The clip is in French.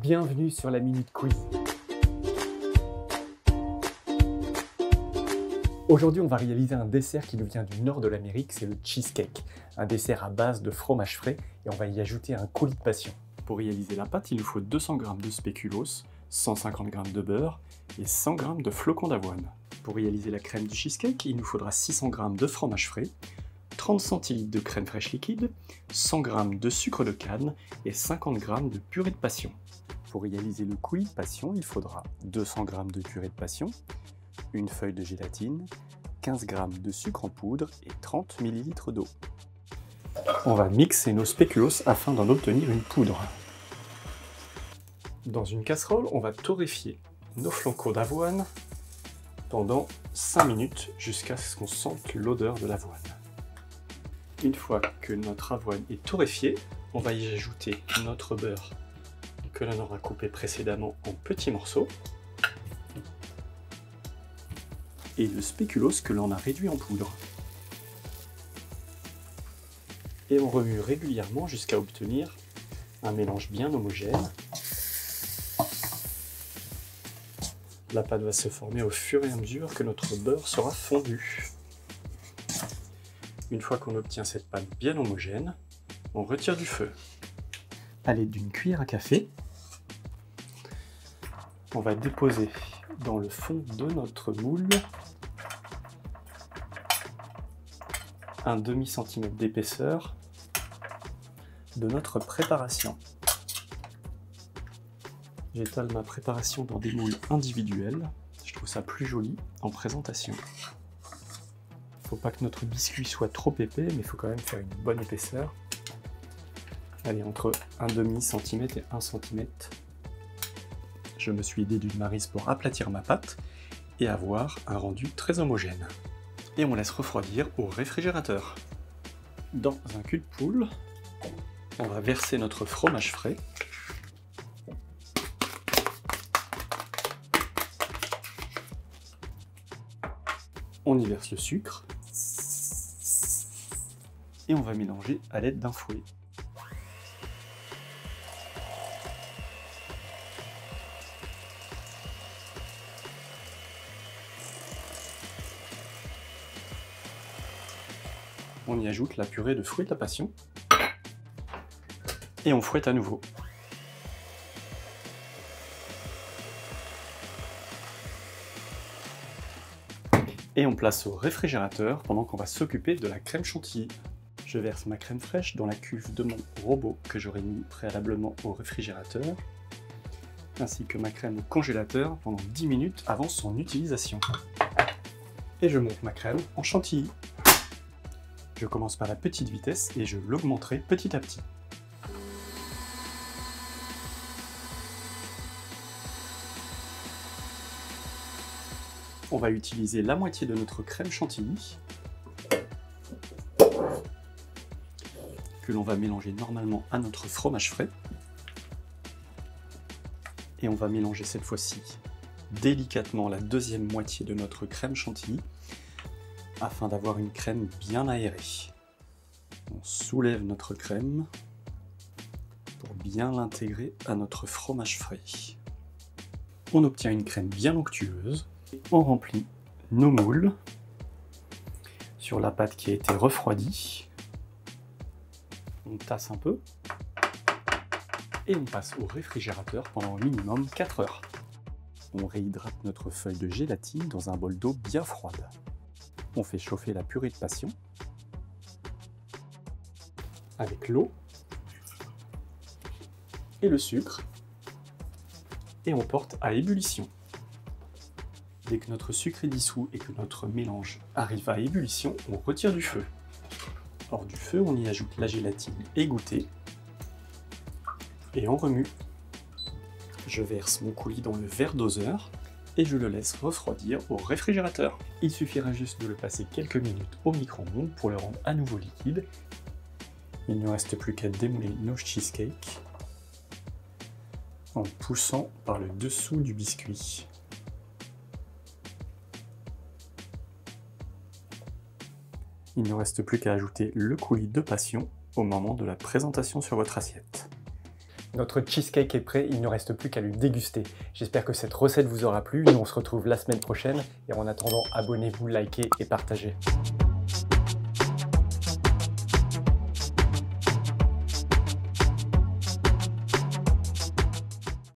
Bienvenue sur la Minute Quiz. Aujourd'hui, on va réaliser un dessert qui nous vient du nord de l'Amérique, c'est le cheesecake. Un dessert à base de fromage frais et on va y ajouter un coulis de passion. Pour réaliser la pâte, il nous faut 200 g de spéculoos, 150 g de beurre et 100 g de flocons d'avoine. Pour réaliser la crème du cheesecake, il nous faudra 600 g de fromage frais, 30 cl de crème fraîche liquide, 100 g de sucre de canne et 50 g de purée de passion. Pour réaliser le coulis de passion, il faudra 200 g de purée de passion, une feuille de gélatine, 15 g de sucre en poudre et 30 ml d'eau. On va mixer nos spéculoos afin d'en obtenir une poudre. Dans une casserole, on va torréfier nos flocons d'avoine pendant 5 minutes jusqu'à ce qu'on sente l'odeur de l'avoine. Une fois que notre avoine est torréfiée, on va y ajouter notre beurre que l'on aura coupé précédemment en petits morceaux et le spéculoos que l'on a réduit en poudre. Et on remue régulièrement jusqu'à obtenir un mélange bien homogène. La pâte va se former au fur et à mesure que notre beurre sera fondu. Une fois qu'on obtient cette pâte bien homogène, on retire du feu. À l'aide d'une cuillère à café, on va déposer dans le fond de notre moule un demi-centimètre d'épaisseur de notre préparation. J'étale ma préparation dans des moules individuels, je trouve ça plus joli en présentation. Faut pas que notre biscuit soit trop épais, mais il faut quand même faire une bonne épaisseur. Allez, entre un demi-centimètre et 1 cm. Je me suis aidé d'une maryse pour aplatir ma pâte et avoir un rendu très homogène. Et on laisse refroidir au réfrigérateur. Dans un cul de poule, on va verser notre fromage frais. On y verse le sucre. Et on va mélanger à l'aide d'un fouet. On y ajoute la purée de fruits de la passion et on fouette à nouveau. Et on place au réfrigérateur pendant qu'on va s'occuper de la crème chantilly. Je verse ma crème fraîche dans la cuve de mon robot que j'aurais mis préalablement au réfrigérateur, ainsi que ma crème au congélateur pendant 10 minutes avant son utilisation. Et je monte ma crème en chantilly. Je commence par la petite vitesse et je l'augmenterai petit à petit. On va utiliser la moitié de notre crème chantilly que l'on va mélanger normalement à notre fromage frais. Et on va mélanger cette fois-ci délicatement la deuxième moitié de notre crème chantilly afin d'avoir une crème bien aérée. On soulève notre crème pour bien l'intégrer à notre fromage frais. On obtient une crème bien onctueuse. On remplit nos moules sur la pâte qui a été refroidie. On tasse un peu et on passe au réfrigérateur pendant au minimum 4 heures. On réhydrate notre feuille de gélatine dans un bol d'eau bien froide. On fait chauffer la purée de passion avec l'eau et le sucre et on porte à ébullition. Dès que notre sucre est dissous et que notre mélange arrive à ébullition, on retire du feu. Hors du feu, on y ajoute la gélatine égouttée et on remue. Je verse mon coulis dans le verre doseur et je le laisse refroidir au réfrigérateur. Il suffira juste de le passer quelques minutes au micro-ondes pour le rendre à nouveau liquide. Il ne reste plus qu'à démouler nos cheesecakes en poussant par le dessous du biscuit. Il ne reste plus qu'à ajouter le coulis de passion au moment de la présentation sur votre assiette. Notre cheesecake est prêt, il ne reste plus qu'à le déguster. J'espère que cette recette vous aura plu. Nous on se retrouve la semaine prochaine et en attendant, abonnez-vous, likez et partagez.